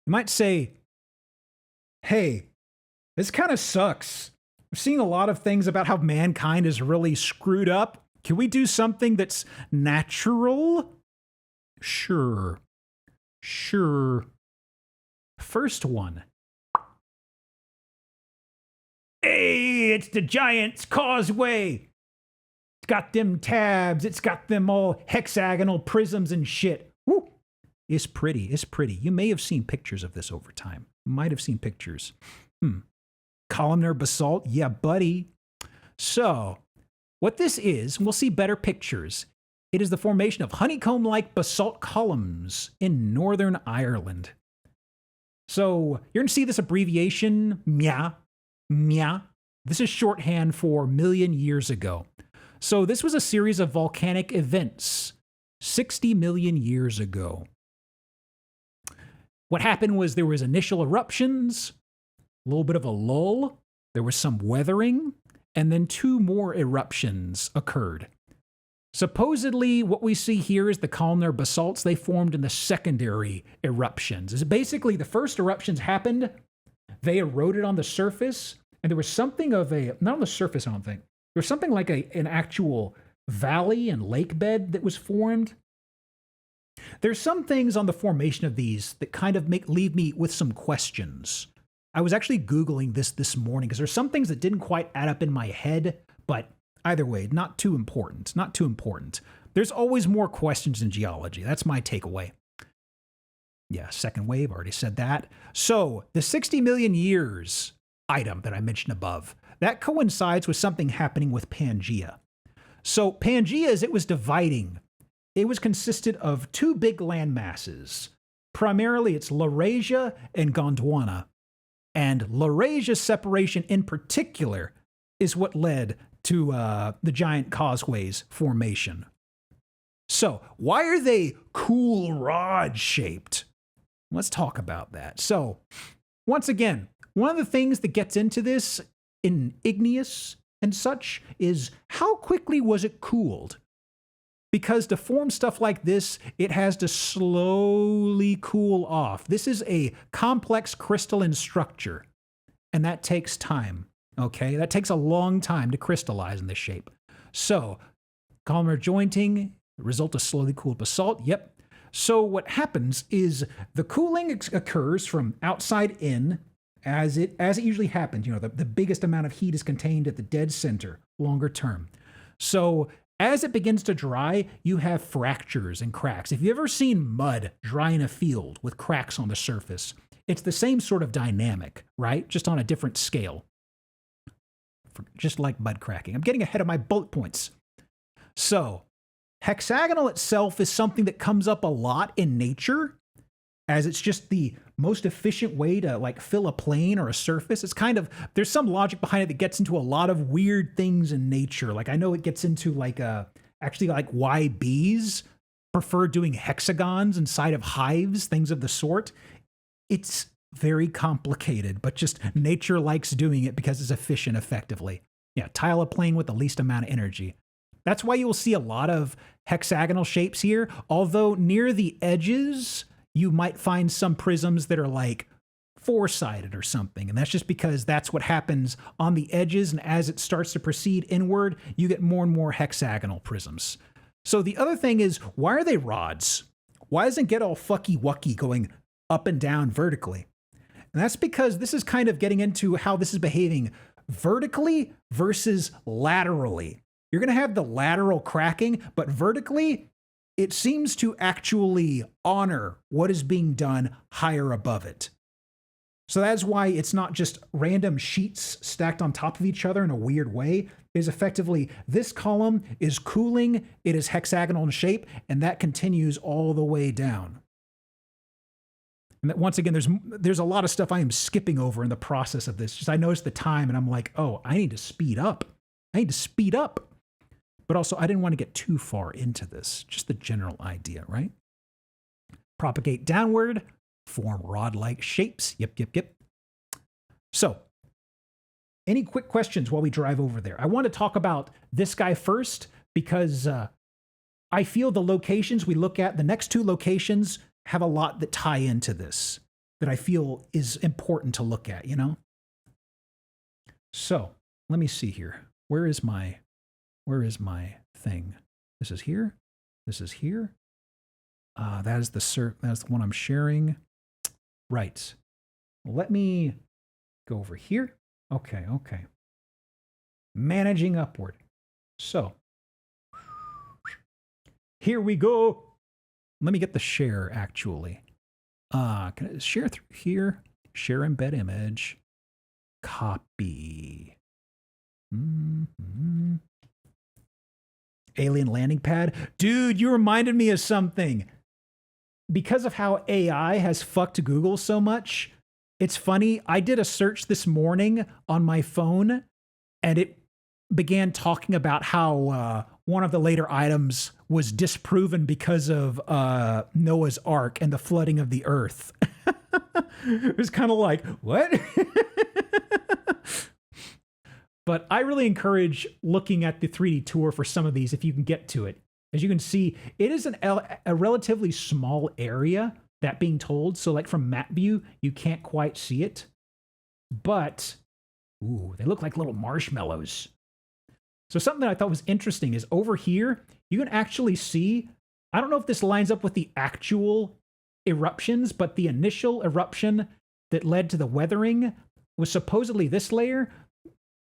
You might say, hey, this kind of sucks. I've seen a lot of things about how mankind is really screwed up. Can we do something that's natural? Sure. First one. Hey, it's the Giant's Causeway. It's got them tabs. It's got them all hexagonal prisms and shit. Woo. It's pretty. You may have seen pictures of this over time. Might have seen pictures. Columnar basalt? Yeah, buddy. So, what this is, we'll see better pictures. It is the formation of honeycomb-like basalt columns in Northern Ireland. So, you're going to see this abbreviation, MIA. This is shorthand for million years ago. So, this was a series of volcanic events 60 million years ago. What happened was there was initial eruptions, a little bit of a lull, there was some weathering, and then 2 more eruptions occurred. Supposedly, what we see here is the columnar basalts. They formed in the secondary eruptions. It's basically, the first eruptions happened, they eroded on the surface, and there was something of a, not on the surface, I don't think, there was something like an actual valley and lake bed that was formed. There's some things on the formation of these that kind of leave me with some questions. I was actually Googling this morning because there's some things that didn't quite add up in my head, but either way, not too important. There's always more questions in geology. That's my takeaway. Yeah, second wave, already said that. So, the 60 million years item that I mentioned above, that coincides with something happening with Pangaea. So, Pangaea, as it was dividing, it was consisted of 2 big land masses. Primarily, it's Laurasia and Gondwana. And Laurasia's separation in particular is what led to the giant causeways formation. So, why are they cool rod shaped? Let's talk about that. So, once again, one of the things that gets into this in igneous and such is how quickly was it cooled? Because to form stuff like this, it has to slowly cool off. This is a complex crystalline structure, and that takes time, okay? That takes a long time to crystallize in this shape. So, columnar jointing, result of slowly cooled basalt, yep. So what happens is the cooling occurs from outside in, as it usually happens. You know, the biggest amount of heat is contained at the dead center, longer term. So as it begins to dry, you have fractures and cracks. If you've ever seen mud dry in a field with cracks on the surface, it's the same sort of dynamic, right? Just on a different scale. Just like mud cracking. I'm getting ahead of my bullet points. So, hexagonal itself is something that comes up a lot in nature, as it's just the most efficient way to like fill a plane or a surface. It's kind of, there's some logic behind it that gets into a lot of weird things in nature. Like I know it gets into like actually like why bees prefer doing hexagons inside of hives, things of the sort. It's very complicated, but just nature likes doing it because it's efficient effectively. Yeah, tile a plane with the least amount of energy. That's why you'll see a lot of hexagonal shapes here, although near the edges, you might find some prisms that are like 4-sided or something. And that's just because that's what happens on the edges. And as it starts to proceed inward, you get more and more hexagonal prisms. So the other thing is, why are they rods? Why doesn't it get all fucky-wucky going up and down vertically? And that's because this is kind of getting into how this is behaving vertically versus laterally. You're going to have the lateral cracking, but vertically, it seems to actually honor what is being done higher above it. So that's why it's not just random sheets stacked on top of each other in a weird way. It is effectively, this column is cooling, it is hexagonal in shape, and that continues all the way down. And that once again, there's a lot of stuff I am skipping over in the process of this. Just I noticed the time and I'm like, oh, I need to speed up. But also, I didn't want to get too far into this. Just the general idea, right? Propagate downward, form rod-like shapes. Yep. So, any quick questions while we drive over there? I want to talk about this guy first because I feel the locations we look at, the next 2 locations, have a lot that tie into this. that I feel is important to look at, you know? So let me see here. Where is my thing? This is here. This is here. That is the one I'm sharing. Right. Let me go over here. Okay. Managing upward. So here we go. Let me get the share actually. Can I share through here? Share embed image. Copy. Mm-hmm. Alien landing pad. Dude, you reminded me of something. Because of how AI has fucked Google so much, it's funny. I did a search this morning on my phone, and it began talking about how one of the later items was disproven because of Noah's Ark and the flooding of the earth. It was kind of like, what? But I really encourage looking at the 3D tour for some of these if you can get to it. As you can see, it is a relatively small area, that being told. So like from map view, you can't quite see it. But, ooh, they look like little marshmallows. So something that I thought was interesting is over here, you can actually see, I don't know if this lines up with the actual eruptions, but the initial eruption that led to the weathering was supposedly this layer.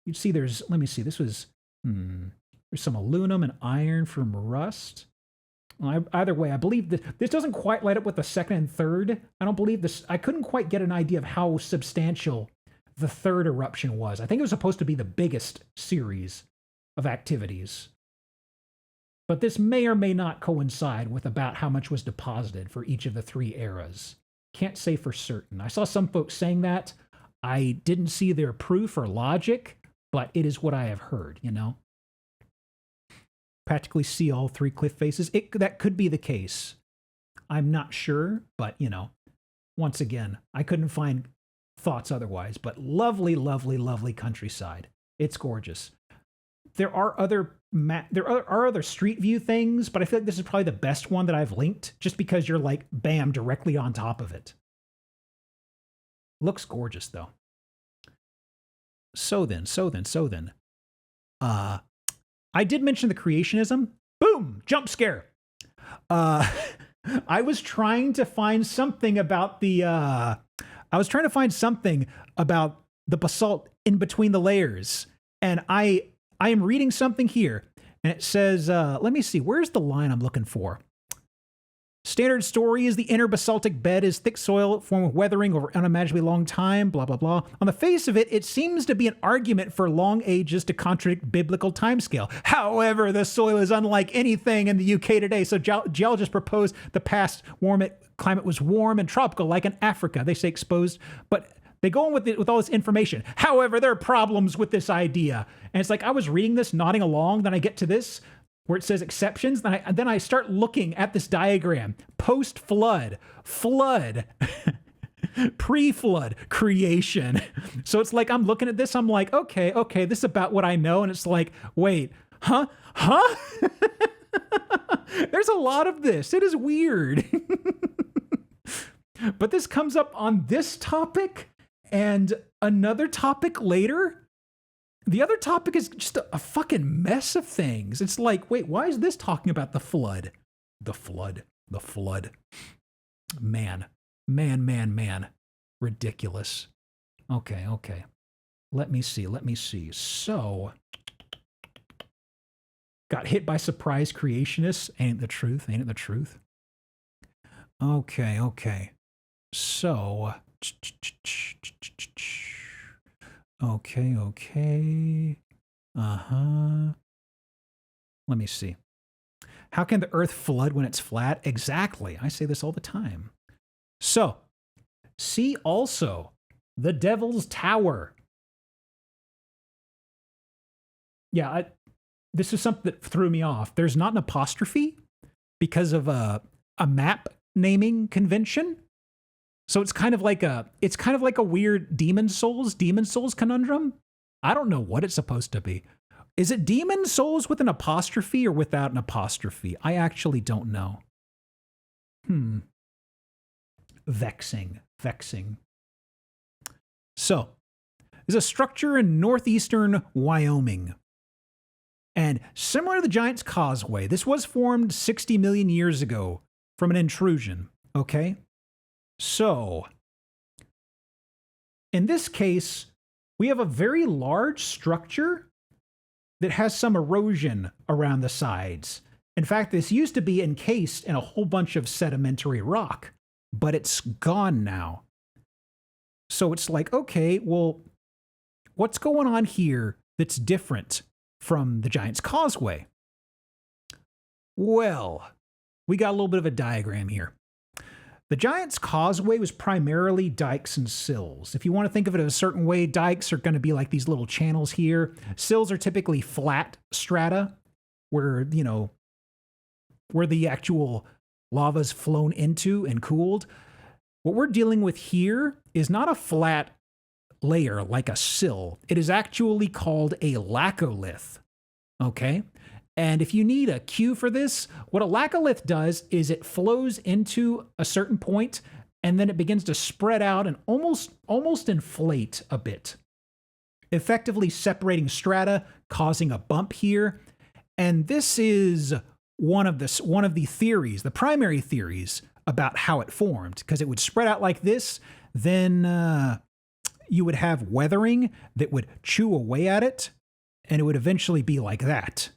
You'd see let me see, this was, there's some aluminum and iron from rust. Well, either way, I believe that this doesn't quite light up with the second and third. I don't believe this. I couldn't quite get an idea of how substantial the third eruption was. I think it was supposed to be the biggest series of activities. But this may or may not coincide with about how much was deposited for each of the three eras. Can't say for certain. I saw some folks saying that. I didn't see their proof or logic, but it is what I have heard, you know? Practically see all three cliff faces. That could be the case. I'm not sure, but, you know, once again, I couldn't find thoughts otherwise, but lovely, lovely, lovely countryside. It's gorgeous. There are other street view things, but I feel like this is probably the best one that I've linked just because you're like, bam, directly on top of it. Looks gorgeous though. So then. I did mention the creationism. Boom! Jump scare. I was trying to find something about the basalt in between the layers. And I am reading something here, and it says, let me see, where's the line I'm looking for? Standard story is the inner basaltic bed is thick soil formed with weathering over unimaginably long time, blah, blah, blah. On the face of it, it seems to be an argument for long ages to contradict biblical timescale. However, the soil is unlike anything in the UK today. So geologists propose the past climate was warm and tropical, like in Africa. They say exposed, but they go on with all this information. However, there are problems with this idea. And it's like, I was reading this, nodding along, then I get to this, where it says exceptions, then I start looking at this diagram. Post-flood, flood, pre-flood, creation. So it's like, I'm looking at this, I'm like, okay, this is about what I know. And it's like, wait, huh? There's a lot of this. It is weird. But this comes up on this topic and another topic later. The other topic is just a fucking mess of things. It's like, wait, why is this talking about the flood? The flood. Man. Ridiculous. Okay. Let me see. So, got hit by surprise creationists. Ain't it the truth? Okay. So, okay. Let me see. How can the earth flood when it's flat? Exactly. I say this all the time. So, see also the Devil's Tower. Yeah, this is something that threw me off. There's not an apostrophe because of a map naming convention. So it's kind of like a weird Demon Souls conundrum. I don't know what it's supposed to be. Is it Demon Souls with an apostrophe or without an apostrophe? I actually don't know. Vexing. vexing. So, there's a structure in northeastern Wyoming. And similar to the Giant's Causeway, this was formed 60 million years ago from an intrusion, okay? So, in this case, we have a very large structure that has some erosion around the sides. In fact, this used to be encased in a whole bunch of sedimentary rock, but it's gone now. So it's like, okay, well, what's going on here that's different from the Giant's Causeway? Well, we got a little bit of a diagram here. The Giant's Causeway was primarily dikes and sills. If you want to think of it a certain way, dikes are going to be like these little channels here. Sills are typically flat strata where, where the actual lava's flown into and cooled. What we're dealing with here is not a flat layer like a sill. It is actually called a laccolith, okay? And if you need a cue for this, what a laccolith does is it flows into a certain point and then it begins to spread out and almost inflate a bit, effectively separating strata, causing a bump here. And this is one of the theories, the primary theories about how it formed, because it would spread out like this, then you would have weathering that would chew away at it, and it would eventually be like that.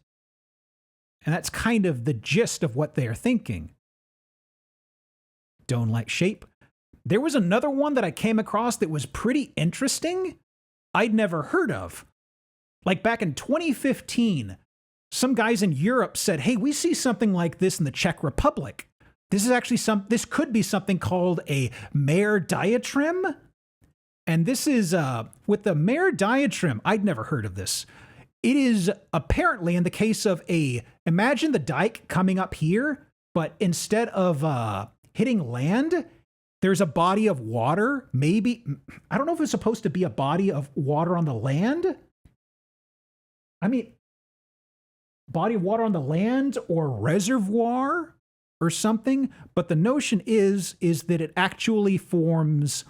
And that's kind of the gist of what they're thinking. Dome-like shape. There was another one that I came across that was pretty interesting. I'd never heard of. Like back in 2015, some guys in Europe said, hey, we see something like this in the Czech Republic. This is actually this could be something called a mare diatreme. And this is, with the mare diatreme, I'd never heard of this. It is apparently in the case of imagine the dike coming up here, but instead of hitting land, there's a body of water. Maybe, I don't know if it's supposed to be a body of water on the land. I mean, body of water on the land or reservoir or something. But the notion is that it actually forms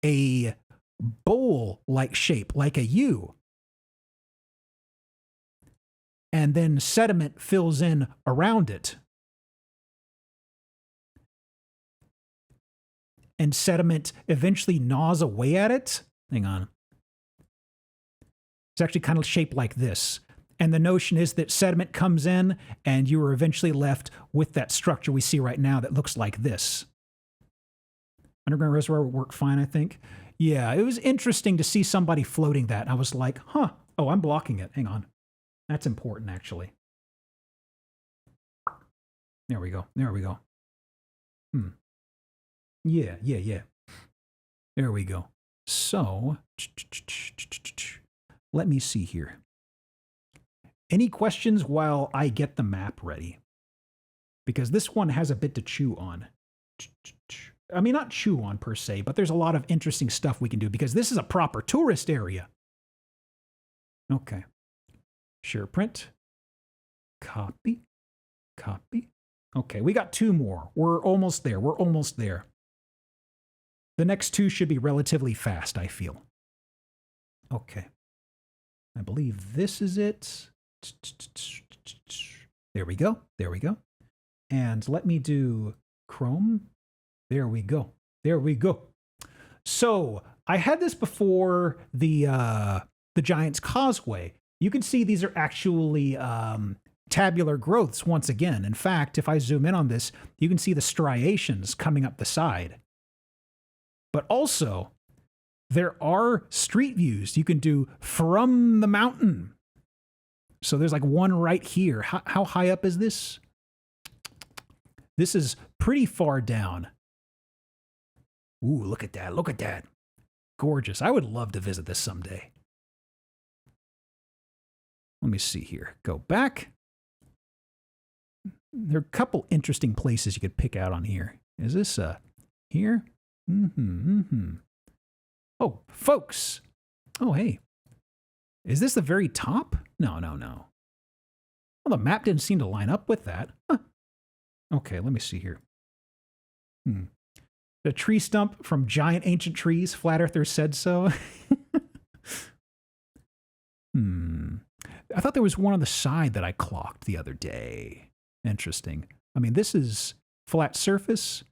a bowl-like shape, like a U. And then sediment fills in around it. And sediment eventually gnaws away at it. Hang on. It's actually kind of shaped like this. And the notion is that sediment comes in and you are eventually left with that structure we see right now that looks like this. Underground reservoir would work fine, I think. Yeah, it was interesting to see somebody floating that. And I was like, huh. Oh, I'm blocking it. Hang on. That's important, actually. There we go. There we go. Yeah. There we go. So, let me see here. Any questions while I get the map ready? Because this one has a bit to chew on. I mean, not chew on per se, but there's a lot of interesting stuff we can do because this is a proper tourist area. Okay. Share print. Copy. Copy. Okay, we got two more. We're almost there. We're almost there. The next two should be relatively fast, I feel. Okay. I believe this is it. There we go. There we go. And let me do Chrome. There we go. There we go. So I had this before the Giant's Causeway. You can see these are actually tabular growths once again. In fact, if I zoom in on this, you can see the striations coming up the side. But also, there are street views you can do from the mountain. So there's like one right here. How high up is this? This is pretty far down. Ooh, look at that. Look at that. Gorgeous. I would love to visit this someday. Let me see here. Go back. There are a couple interesting places you could pick out on here. Is this here? Oh, folks. Oh, hey. Is this the very top? No. Well, the map didn't seem to line up with that. Huh. Okay, let me see here. The tree stump from giant ancient trees, flat earthers said so. I thought there was one on the side that I clocked the other day. Interesting. I mean, this is flat surface.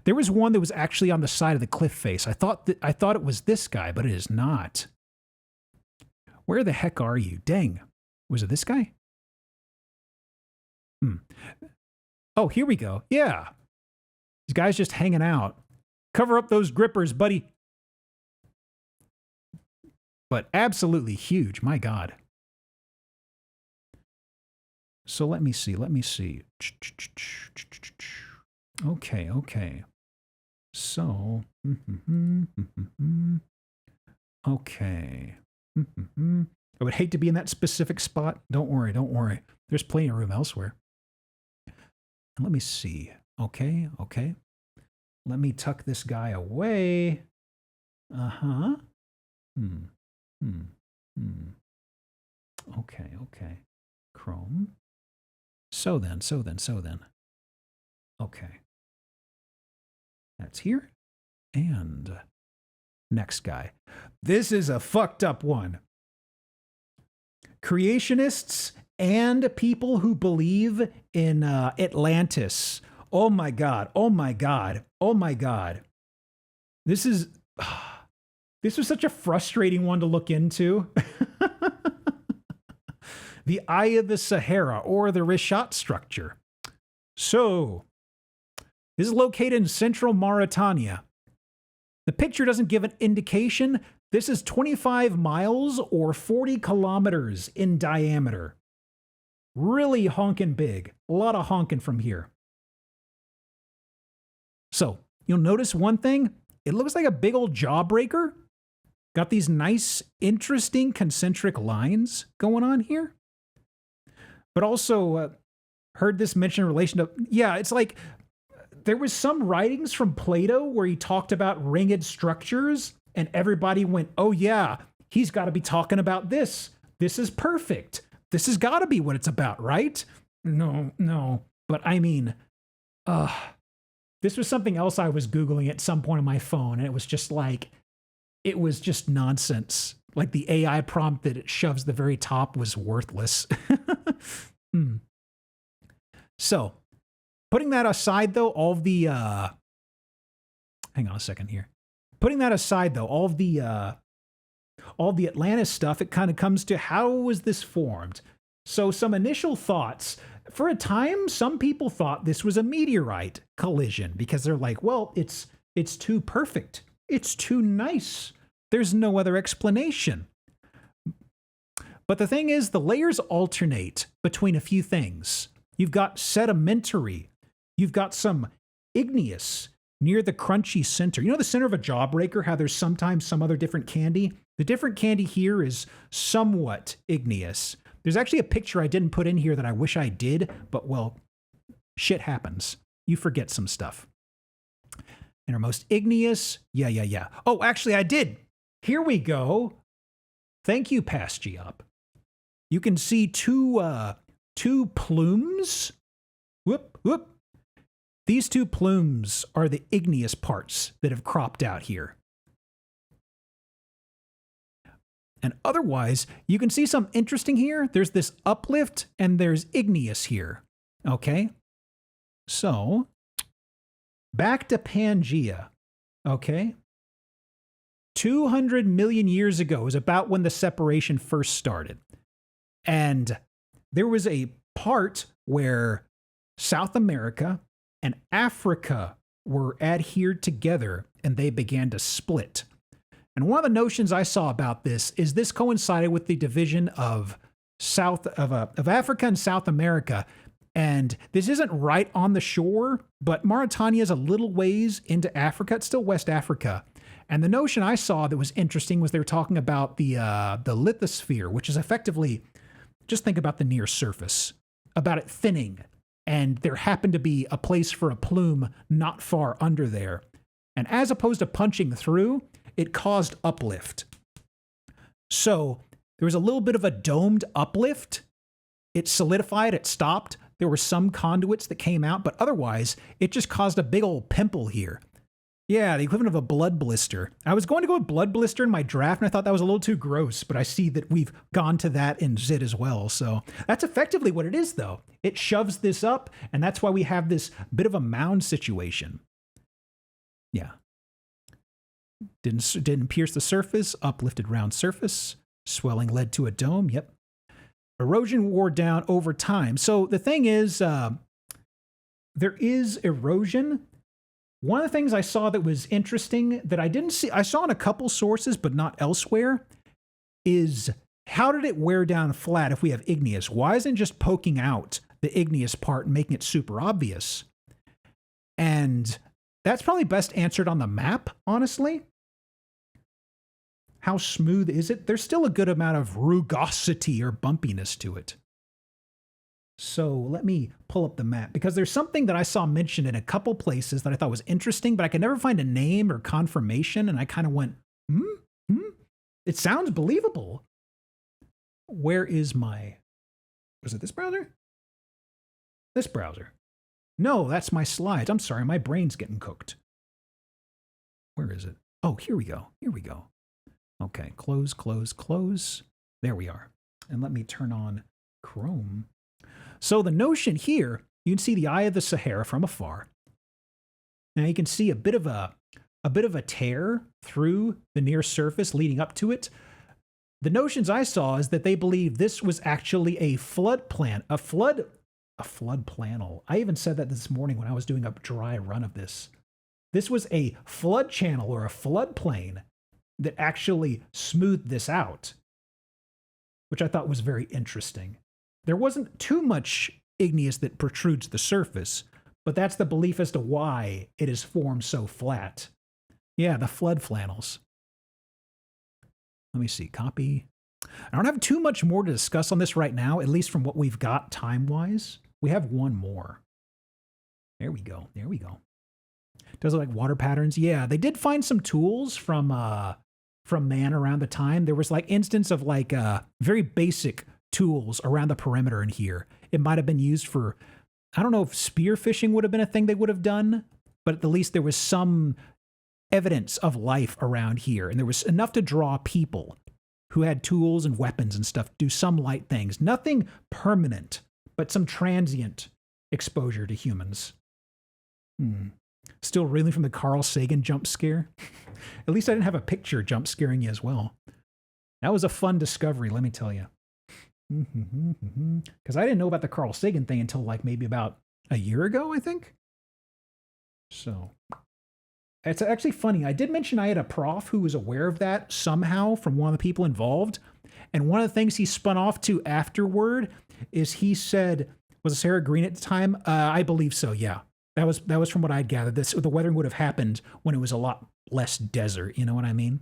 There was one that was actually on the side of the cliff face. I thought it was this guy, but it is not. Where the heck are you? Dang. Was it this guy? Oh, here we go. Yeah. These guys just hanging out. Cover up those grippers, buddy. But absolutely huge. My God. So let me see. Okay. So, okay. I would hate to be in that specific spot. Don't worry. There's plenty of room elsewhere. And let me see. Okay. Let me tuck this guy away. Okay. Chrome. So then. Okay. That's here. And next guy. This is a fucked up one. Creationists and people who believe in Atlantis. Oh my God. This was such a frustrating one to look into. The Eye of the Sahara, or the Rishat structure. So, this is located in central Mauritania. The picture doesn't give an indication. This is 25 miles or 40 kilometers in diameter. Really honking big. A lot of honking from here. So, you'll notice one thing. It looks like a big old jawbreaker. Got these nice, interesting concentric lines going on here. But also, heard this mentioned in relation to, it's like, there was some writings from Plato where he talked about ringed structures, and everybody went, oh yeah, he's got to be talking about this. This is perfect. This has got to be what it's about, right? No. But I mean, this was something else I was Googling at some point on my phone, and it was just nonsense. Like the AI prompt that it shoves the very top was worthless. So, putting that aside though, all of the, hang on a second here. Putting that aside though, all the Atlantis stuff, it kind of comes to how was this formed? So some initial thoughts. For a time, some people thought this was a meteorite collision because they're like, well, it's too perfect. It's too nice. There's no other explanation. But the thing is, the layers alternate between a few things. You've got sedimentary. You've got some igneous near the crunchy center. You know the center of a jawbreaker, how there's sometimes some other different candy? The different candy here is somewhat igneous. There's actually a picture I didn't put in here that I wish I did, but well, shit happens. You forget some stuff. Innermost igneous. Yeah. Oh, actually I did. Here we go. Thank you, Past Geop. You can see two plumes. Whoop. These two plumes are the igneous parts that have cropped out here. And otherwise, you can see some interesting here. There's this uplift and there's igneous here. Okay? So, back to Pangaea. Okay? 200 million years ago is about when the separation first started. And there was a part where South America and Africa were adhered together and they began to split. And one of the notions I saw about this is this coincided with the division of Africa and South America. And this isn't right on the shore, but Mauritania is a little ways into Africa. It's still West Africa. And the notion I saw that was interesting was they were talking about the lithosphere, which is effectively, just think about the near surface, about it thinning. And there happened to be a place for a plume not far under there. And as opposed to punching through, it caused uplift. So there was a little bit of a domed uplift. It solidified, it stopped. There were some conduits that came out, but otherwise, it just caused a big old pimple here. Yeah, the equivalent of a blood blister. I was going to go with blood blister in my draft, and I thought that was a little too gross, but I see that we've gone to that in Zit as well. So that's effectively what it is, though. It shoves this up, and that's why we have this bit of a mound situation. Yeah. Didn't pierce the surface, uplifted round surface. Swelling led to a dome, yep. Erosion wore down over time. So the thing is, there is erosion. One of the things I saw that was interesting that I didn't see, I saw in a couple sources, but not elsewhere, is how did it wear down flat if we have igneous? Why isn't it just poking out the igneous part and making it super obvious? And that's probably best answered on the map, honestly. How smooth is it? There's still a good amount of rugosity or bumpiness to it. So let me pull up the map, because there's something that I saw mentioned in a couple places that I thought was interesting, but I could never find a name or confirmation, and I kind of went, it sounds believable. Where is my, was it this browser? This browser. No, that's my slides. I'm sorry, my brain's getting cooked. Where is it? Oh, here we go. Here we go. Okay, close, close, close. There we are. And let me turn on Chrome. So the notion here, you can see the eye of the Sahara from afar. Now you can see a bit of a tear through the near surface leading up to it. The notions I saw is that they believe this was actually a flood plan, a flood planel. I even said that this morning when I was doing a dry run of this. This was a flood channel or a flood plain that actually smoothed this out, which I thought was very interesting. There wasn't too much igneous that protrudes the surface, but that's the belief as to why it is formed so flat. Yeah, the flood flannels. Let me see, copy. I don't have too much more to discuss on this right now, at least from what we've got time-wise. We have one more. There we go, there we go. Does it like water patterns? Yeah, they did find some tools from man around the time. There was like instance of like very basic tools around the perimeter in here. It might have been used for, I don't know if spear fishing would have been a thing they would have done, but at least there was some evidence of life around here. And there was enough to draw people who had tools and weapons and stuff, do some light things. Nothing permanent, but some transient exposure to humans. Still reeling from the Carl Sagan jump scare. At least I didn't have a picture jump scaring you as well. That was a fun discovery, let me tell you. Because I didn't know about the Carl Sagan thing until like maybe about a year ago, I think. So it's actually funny. I did mention I had a prof who was aware of that somehow from one of the people involved. And one of the things he spun off to afterward is he said, was it Sarah Green at the time? I believe so, yeah. That was from what I'd gathered. The weathering would have happened when it was a lot less desert, you know what I mean?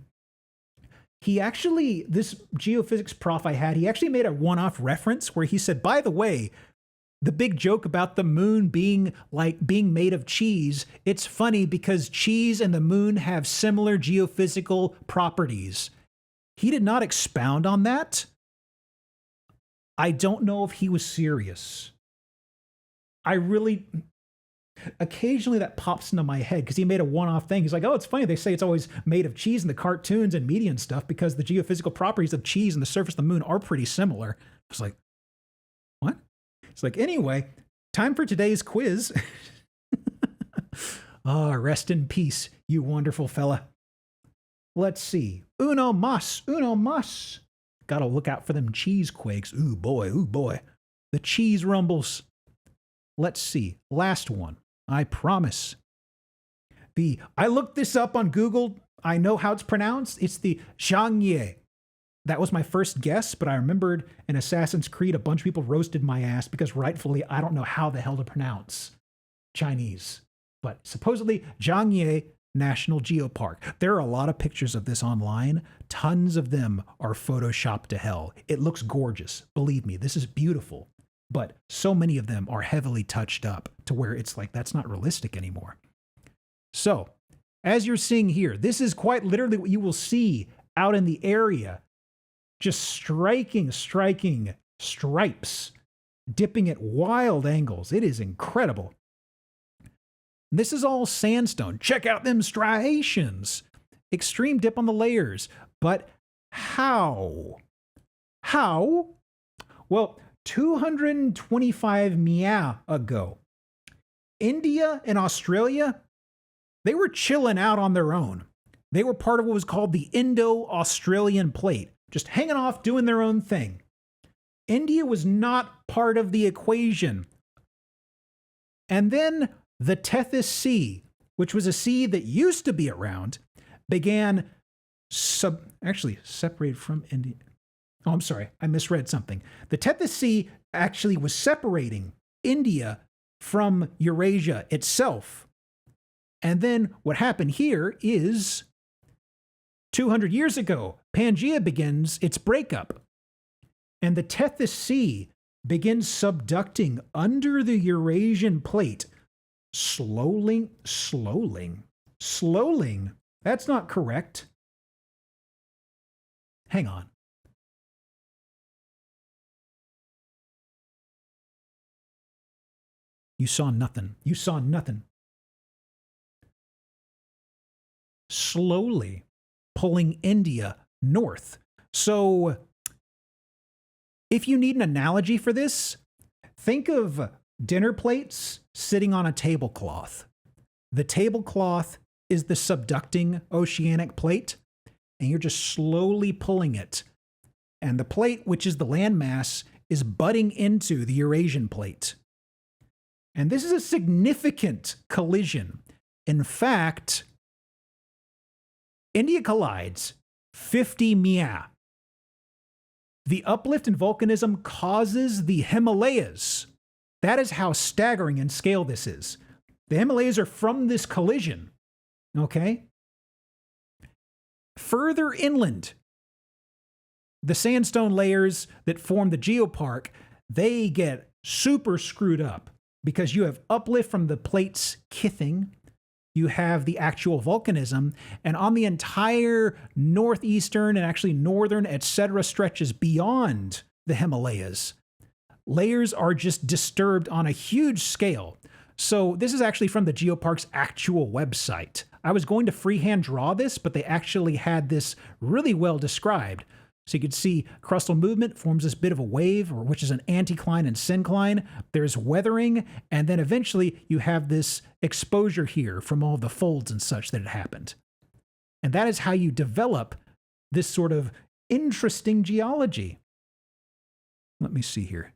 He actually, this geophysics prof I had, he actually made a one-off reference where he said, by the way, the big joke about the moon being made of cheese, it's funny because cheese and the moon have similar geophysical properties. He did not expound on that. I don't know if he was serious. Occasionally that pops into my head because he made a one-off thing. He's like, oh, it's funny. They say it's always made of cheese in the cartoons and media and stuff because the geophysical properties of cheese and the surface of the moon are pretty similar. I was like, what? It's like, anyway, time for today's quiz. Ah, rest in peace, you wonderful fella. Let's see. Uno mas. Gotta look out for them cheese quakes. Ooh boy. The cheese rumbles. Let's see. Last one. I promise. I looked this up on Google. I know how it's pronounced. It's the Zhangye. That was my first guess, but I remembered in Assassin's Creed, a bunch of people roasted my ass because rightfully, I don't know how the hell to pronounce Chinese. But supposedly, Zhangye National Geopark. There are a lot of pictures of this online. Tons of them are photoshopped to hell. It looks gorgeous. Believe me, this is beautiful. But so many of them are heavily touched up to where it's like, that's not realistic anymore. So, as you're seeing here, this is quite literally what you will see out in the area. Just striking stripes dipping at wild angles. It is incredible. This is all sandstone. Check out them striations. Extreme dip on the layers. But how? How? Well, 225 meow ago, India and Australia, they were chilling out on their own. They were part of what was called the Indo-Australian Plate, just hanging off, doing their own thing. India was not part of the equation. And then the Tethys Sea, which was a sea that used to be around, began separated from India. Oh, I'm sorry, I misread something. The Tethys Sea actually was separating India from Eurasia itself. And then what happened here is 200 years ago, Pangaea begins its breakup. And the Tethys Sea begins subducting under the Eurasian plate. Slowly. That's not correct. Hang on. You saw nothing. You saw nothing. Slowly pulling India north. So, if you need an analogy for this, think of dinner plates sitting on a tablecloth. The tablecloth is the subducting oceanic plate, and you're just slowly pulling it. And the plate, which is the landmass, is butting into the Eurasian plate. And this is a significant collision. In fact, India collides 50 meow. The uplift in volcanism causes the Himalayas. That is how staggering in scale this is. The Himalayas are from this collision. Okay? Further inland, the sandstone layers that form the Geopark, they get super screwed up because you have uplift from the plates kithing. You have the actual volcanism, and on the entire northeastern and actually northern, etc., stretches beyond the Himalayas, layers are just disturbed on a huge scale. So this is actually from the Geopark's actual website. I was going to freehand draw this, but they actually had this really well described. So you could see crustal movement forms this bit of a wave, which is an anticline and syncline. There's weathering, and then eventually you have this exposure here from all the folds and such that had happened. And that is how you develop this sort of interesting geology. Let me see here.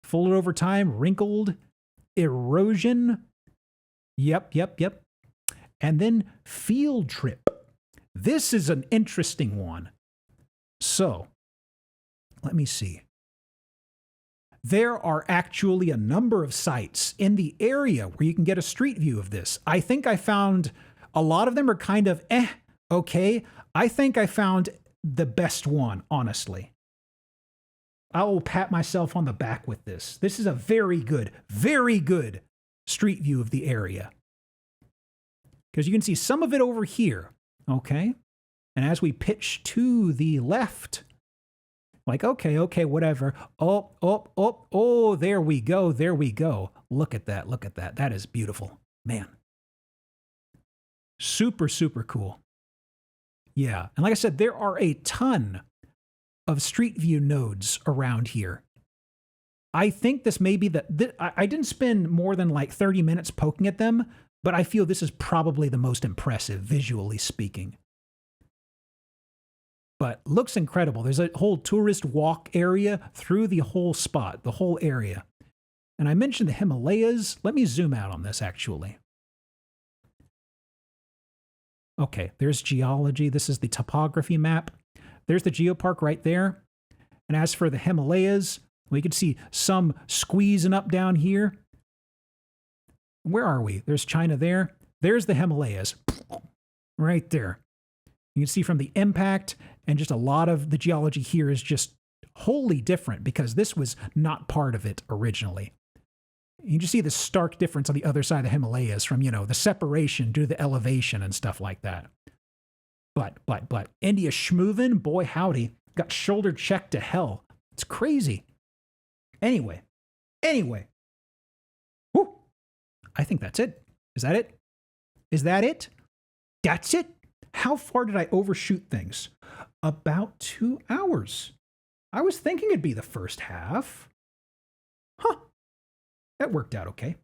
Folded over time, wrinkled, erosion. Yep. And then field trip. This is an interesting one. So, let me see. There are actually a number of sites in the area where you can get a street view of this. I think I found a lot of them are kind of okay. I think I found the best one, honestly. I will pat myself on the back with this. This is a very good street view of the area. Because you can see some of it over here, okay? And as we pitch to the left, like, okay, whatever. Oh, there we go. Look at that. That is beautiful. Man. Super cool. Yeah. And like I said, there are a ton of street view nodes around here. I think this may be I didn't spend more than like 30 minutes poking at them, but I feel this is probably the most impressive, visually speaking. But looks incredible. There's a whole tourist walk area through the whole spot, the whole area. And I mentioned the Himalayas. Let me zoom out on this, actually. Okay, there's geology. This is the topography map. There's the Geopark right there. And as for the Himalayas, we can see some squeezing up down here. Where are we? There's China there. There's the Himalayas. Right there. You can see from the impact, and just a lot of the geology here is just wholly different because this was not part of it originally. You just see the stark difference on the other side of the Himalayas from, the separation due to the elevation and stuff like that. But India schmoovin', boy howdy, got shoulder checked to hell. It's crazy. Anyway. Whew, I think that's it. Is that it? Is that it? That's it? How far did I overshoot things? About 2 hours. I was thinking it'd be the first half. Huh. That worked out okay.